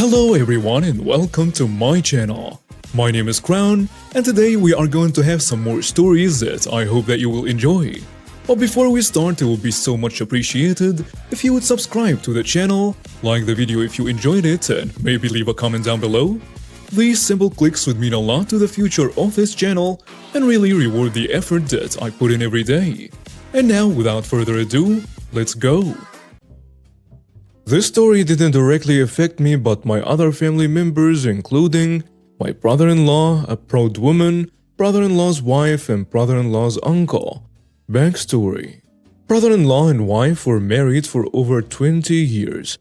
Hello everyone and welcome to my channel. My name is Crown and today we are going to have some more stories that I hope that you will enjoy. But before we start, it would be so much appreciated if you would subscribe to the channel, like the video if you enjoyed it, and maybe leave a comment down below. These simple clicks would mean a lot to the future of this channel and really reward the effort that I put in every day. And now, without further ado, let's go! This story didn't directly affect me, but my other family members, including my brother-in-law, a proud woman, brother-in-law's wife, and brother-in-law's uncle. Backstory: brother-in-law and wife were married for over 20 years.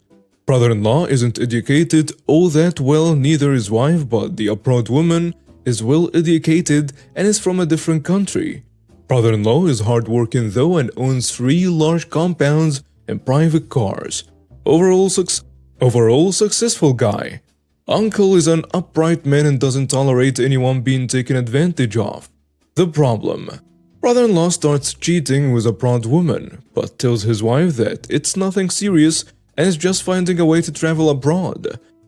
Brother-in-law isn't educated all that well, neither is wife, but the proud woman is well educated and is from a different country. Brother-in-law is hardworking though and owns 3 large compounds and private cars. Overall successful guy. Uncle is an upright man and doesn't tolerate anyone being taken advantage of. The problem: brother-in-law starts cheating with a proud woman, but tells his wife that it's nothing serious and is just finding a way to travel abroad.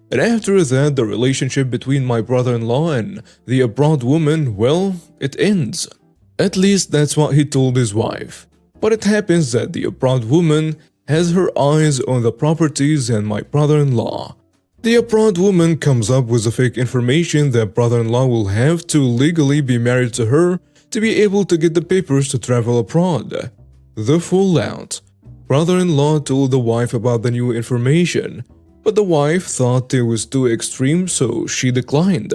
And after that, the relationship between my brother-in-law and the abroad woman, well, it ends. At least that's what he told his wife. But it happens that the abroad woman has her eyes on the properties and my brother-in-law. The abroad woman comes up with the fake information that brother-in-law will have to legally be married to her to be able to get the papers to travel abroad. The fallout: brother-in-law told the wife about the new information, but the wife thought it was too extreme, so she declined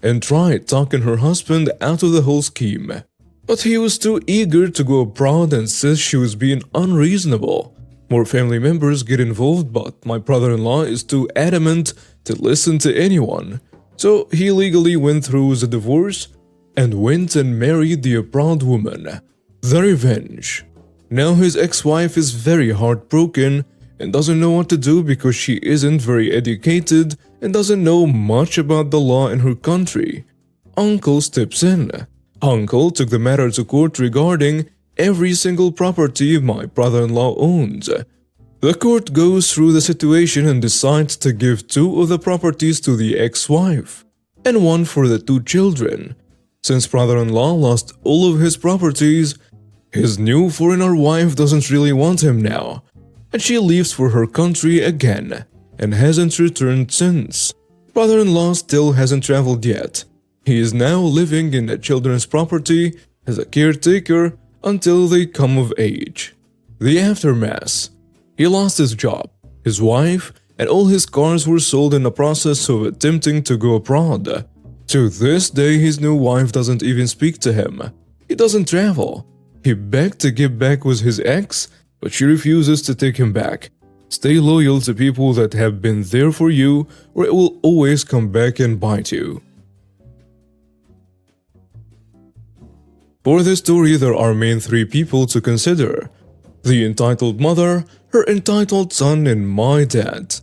and tried talking her husband out of the whole scheme. But he was too eager to go abroad and says she was being unreasonable. More family members get involved, but my brother-in-law is too adamant to listen to anyone, so he legally went through the divorce and went and married the abroad woman. The revenge. Now his ex-wife is very heartbroken and doesn't know what to do because she isn't very educated and doesn't know much about the law in her country. Uncle steps in. Uncle took the matter to court regarding every single property my brother-in-law owns. The court goes through the situation and decides to give 2 of the properties to the ex-wife and 1 for the 2 children. Since brother-in-law lost all of his properties, his new foreigner wife doesn't really want him now, and she leaves for her country again and hasn't returned since. Brother-in-law still hasn't traveled yet. He is now living in the children's property as a caretaker until they come of age. The aftermath: he lost his job, his wife, and all his cars were sold in the process of attempting to go abroad. To this day, his new wife doesn't even speak to him. He doesn't travel. He begged to get back with his ex, but she refuses to take him back. Stay loyal to people that have been there for you, or it will always come back and bite you. For this story, there are main 3 people to consider: the entitled mother, her entitled son, and my dad.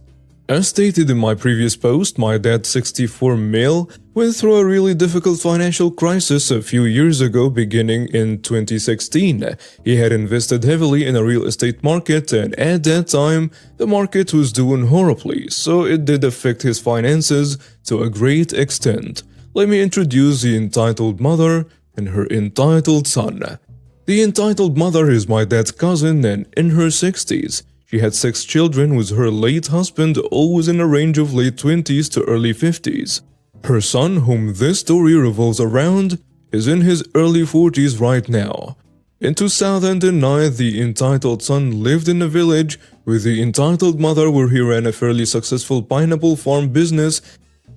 As stated in my previous post, my dad, 64 male, went through a really difficult financial crisis a few years ago, beginning in 2016. He had invested heavily in a real estate market, and at that time, the market was doing horribly, so it did affect his finances to a great extent. Let me introduce the entitled mother and her entitled son. The entitled mother is my dad's cousin and in her 60s. She had 6 children with her late husband, always in a range of late 20s to early 50s. Her son, whom this story revolves around, is in his early 40s right now. In 2009, the entitled son lived in a village with the entitled mother where he ran a fairly successful pineapple farm business,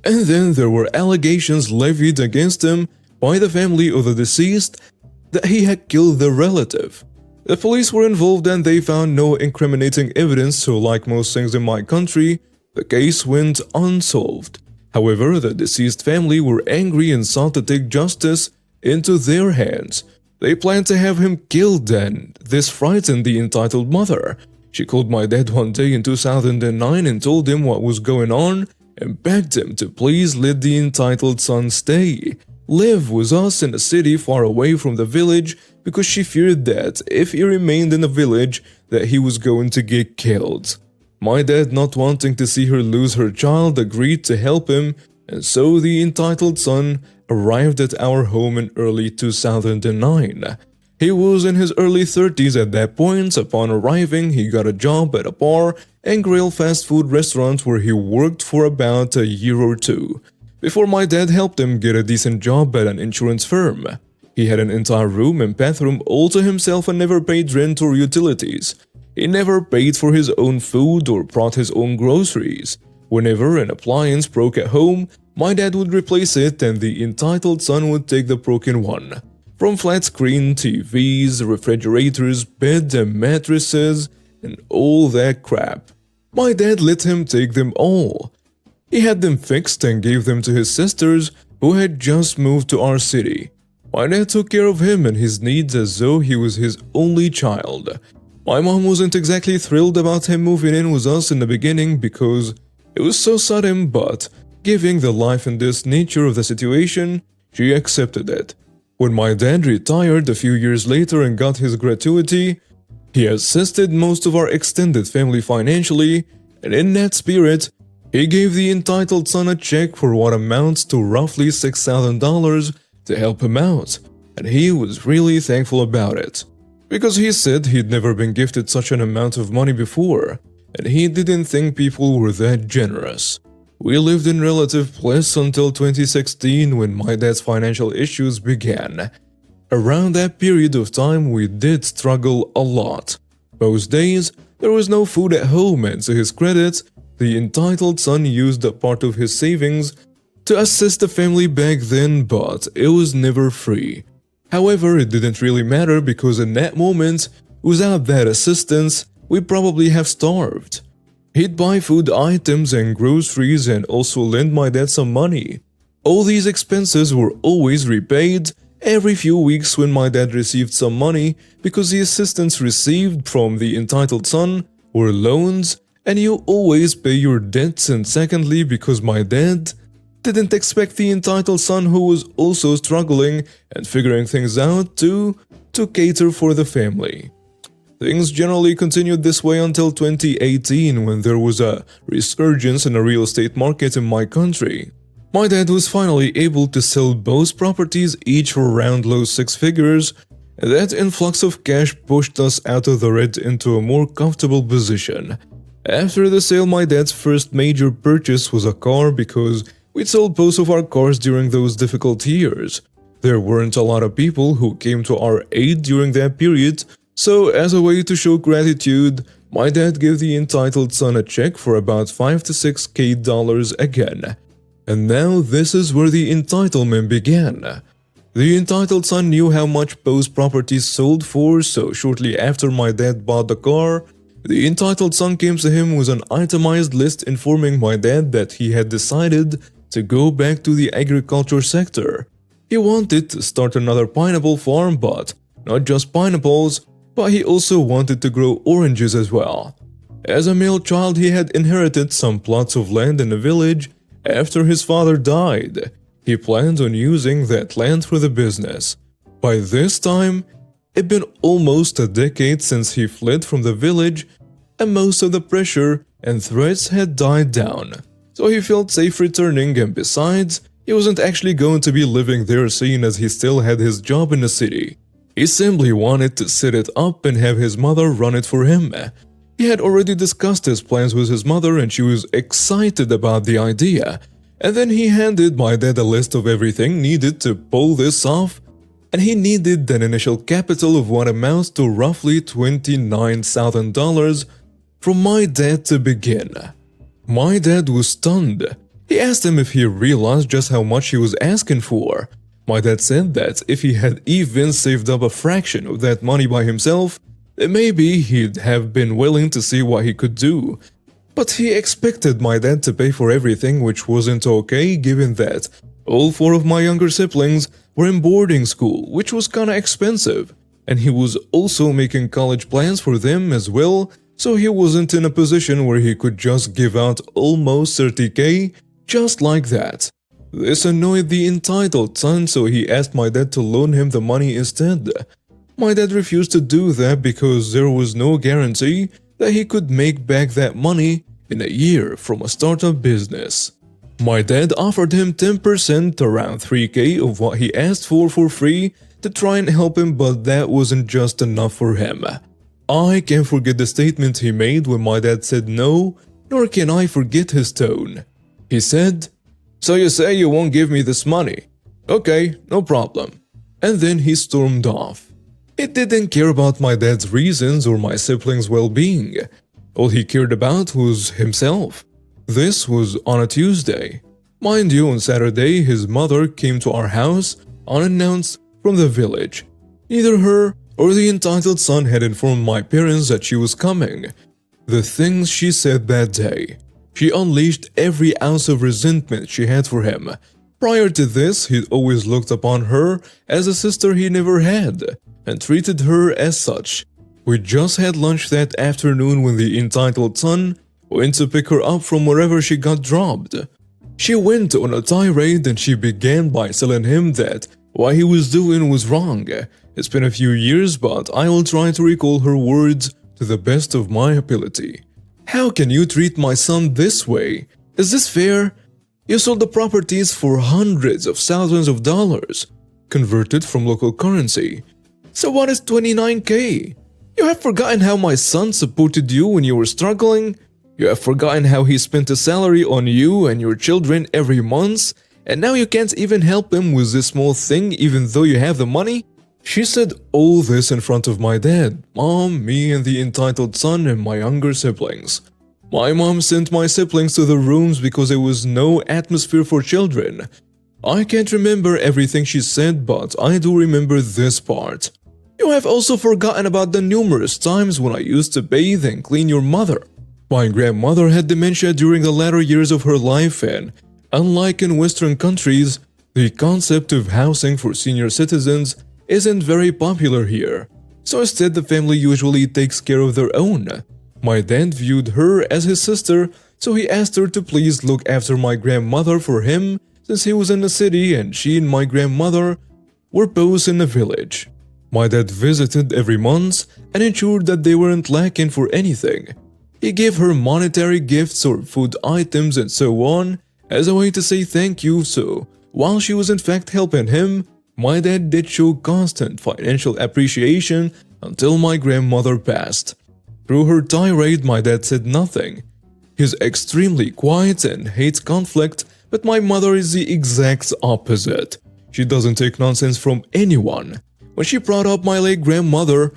and then there were allegations levied against him by the family of the deceased that he had killed their relative. The police were involved and they found no incriminating evidence, so like most things in my country, the case went unsolved. However, the deceased family were angry and sought to take justice into their hands. They planned to have him killed, and this frightened the entitled mother. She called my dad one day in 2009 and told him what was going on and begged him to please let the entitled son stay, live with us in a city far away from the village, because she feared that if he remained in the village that he was going to get killed. My dad, not wanting to see her lose her child, agreed to help him, and so the entitled son arrived at our home in early 2009. He was in his early 30s at that point. Upon arriving, he got a job at a bar and grill fast food restaurant where he worked for about a year or two, before my dad helped him get a decent job at an insurance firm. He had an entire room and bathroom all to himself and never paid rent or utilities. He never paid for his own food or brought his own groceries. Whenever an appliance broke at home, my dad would replace it and the entitled son would take the broken one. From flat screen TVs, refrigerators, beds and mattresses, and all that crap. My dad let him take them all. He had them fixed and gave them to his sisters who had just moved to our city. My dad took care of him and his needs as though he was his only child. My mom wasn't exactly thrilled about him moving in with us in the beginning because it was so sudden, but given the life and this nature of the situation, she accepted it. When my dad retired a few years later and got his gratuity, he assisted most of our extended family financially, and in that spirit, he gave the entitled son a check for what amounts to roughly $6,000 to help him out, and he was really thankful about it. Because he said he'd never been gifted such an amount of money before, and he didn't think people were that generous. We lived in relative bliss until 2016 when my dad's financial issues began. Around that period of time, we did struggle a lot. Most days, there was no food at home, and to his credit, the entitled son used a part of his savings to assist the family back then, but it was never free. However, it didn't really matter because in that moment, without that assistance, we'd probably have starved. He'd buy food items and groceries and also lend my dad some money. All these expenses were always repaid every few weeks when my dad received some money because the assistance received from the entitled son were loans and you always pay your debts, and secondly because my dad didn't expect the entitled son who was also struggling and figuring things out to cater for the family. Things generally continued this way until 2018 when there was a resurgence in the real estate market in my country. My dad was finally able to sell both properties each for around low six figures, and that influx of cash pushed us out of the red into a more comfortable position. After the sale, my dad's first major purchase was a car because we'd sold both of our cars during those difficult years. There weren't a lot of people who came to our aid during that period, so as a way to show gratitude, my dad gave the entitled son a check for about $5 to $6K again. And now this is where the entitlement began. The entitled son knew how much both properties sold for, so shortly after my dad bought the car, the entitled son came to him with an itemized list informing my dad that he had decided to go back to the agriculture sector. He wanted to start another pineapple farm, but not just pineapples, but he also wanted to grow oranges as well. As a male child, he had inherited some plots of land in the village after his father died. He planned on using that land for the business. By this time, it'd been almost a decade since he fled from the village, and most of the pressure and threats had died down. So he felt safe returning, and besides, he wasn't actually going to be living there seeing as he still had his job in the city. He simply wanted to set it up and have his mother run it for him. He had already discussed his plans with his mother and she was excited about the idea. And then he handed my dad a list of everything needed to pull this off, and he needed an initial capital of what amounts to roughly $29,000 from my dad to begin. My dad was stunned. He asked him if he realized just how much he was asking for. My dad said that if he had even saved up a fraction of that money by himself, then maybe he'd have been willing to see what he could do. But he expected my dad to pay for everything, which wasn't okay given that all four of my younger siblings were in boarding school, which was kinda expensive, and he was also making college plans for them as well, so he wasn't in a position where he could just give out almost $30K just like that. This annoyed the entitled son, so he asked my dad to loan him the money instead. My dad refused to do that because there was no guarantee that he could make back that money in a year from a startup business. My dad offered him 10%, around 3K of what he asked for free to try and help him, but that wasn't just enough for him. I can't forget the statement he made when my dad said no, nor can I forget his tone. He said, "So you say you won't give me this money? Okay, no problem." And then he stormed off. He didn't care about my dad's reasons or my siblings' well-being. All he cared about was himself. This was on a Tuesday. Mind you, on Saturday, his mother came to our house unannounced from the village. Neither her or the entitled son had informed my parents that she was coming. The things she said that day. She unleashed every ounce of resentment she had for him. Prior to this, he'd always looked upon her as a sister he never had, and treated her as such. We just had lunch that afternoon when the entitled son went to pick her up from wherever she got dropped. She went on a tirade and she began by telling him that what he was doing was wrong. It's been a few years, but I will try to recall her words to the best of my ability. "How can you treat my son this way? Is this fair? You sold the properties for hundreds of thousands of dollars, converted from local currency. So what is 29K? You have forgotten how my son supported you when you were struggling? You have forgotten how he spent a salary on you and your children every month, and now you can't even help him with this small thing even though you have the money?" She said all this in front of my dad, mom, me, and the entitled son and my younger siblings. My mom sent my siblings to the rooms because there was no atmosphere for children. I can't remember everything she said, but I do remember this part. "You have also forgotten about the numerous times when I used to bathe and clean your mother. My grandmother had dementia during the latter years of her life, and unlike in Western countries, the concept of housing for senior citizens isn't very popular here. So instead, the family usually takes care of their own. My dad viewed her as his sister, so he asked her to please look after my grandmother for him since he was in the city and she and my grandmother were both in the village. My dad visited every month and ensured that they weren't lacking for anything. He gave her monetary gifts or food items and so on as a way to say thank you, so while she was in fact helping him, my dad did show constant financial appreciation until my grandmother passed. Through her tirade, my dad said nothing. He's extremely quiet and hates conflict, but my mother is the exact opposite. She doesn't take nonsense from anyone. When she brought up my late grandmother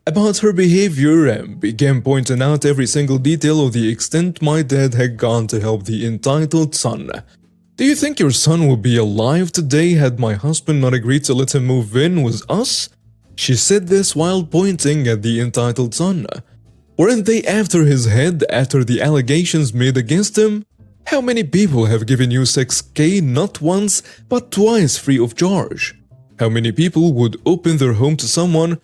about her behavior and began pointing out every single detail of the extent my dad had gone to help the entitled son. "Do you think your son would be alive today had my husband not agreed to let him move in with us?" She said this while pointing at the entitled son. Weren't they after his head after the allegations made against him? How many people have given you 6K not once but twice free of charge? How many people would open their home to someone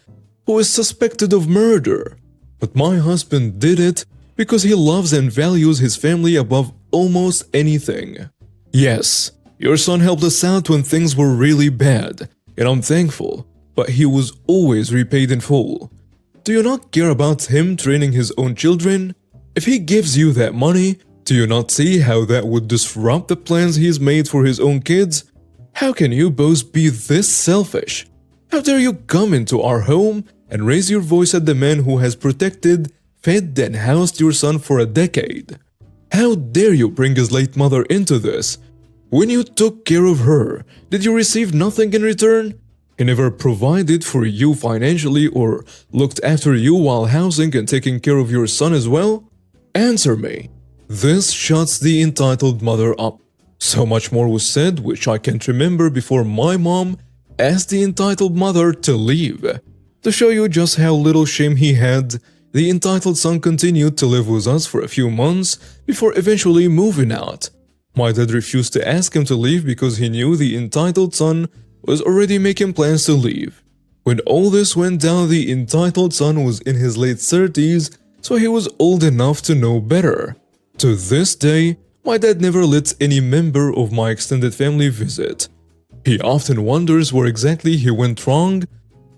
who is suspected of murder? But my husband did it because he loves and values his family above almost anything. Yes, your son helped us out when things were really bad, and I'm thankful, but he was always repaid in full. Do you not care about him training his own children? If he gives you that money, do you not see how that would disrupt the plans he's made for his own kids? How can you both be this selfish? How dare you come into our home and raise your voice at the man who has protected, fed, and housed your son for a decade? How dare you bring his late mother into this? When you took care of her, did you receive nothing in return? He never provided for you financially or looked after you while housing and taking care of your son as well? Answer me. This shuts the entitled mother up. So much more was said which I can't remember before my mom asked the entitled mother to leave. To show you just how little shame he had, the entitled son continued to live with us for a few months before eventually moving out. My dad refused to ask him to leave because he knew the entitled son was already making plans to leave. When all this went down, the entitled son was in his late 30s, so he was old enough to know better. To this day, my dad never lets any member of my extended family visit. He often wonders where exactly he went wrong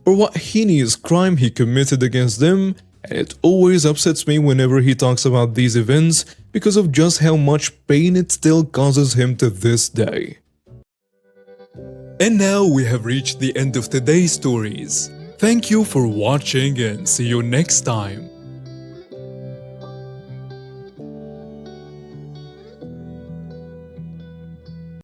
or what heinous crime he committed against them And it always upsets me whenever he talks about these events because of just how much pain it still causes him to this day. And now we have reached the end of today's stories. Thank you for watching and see you next time.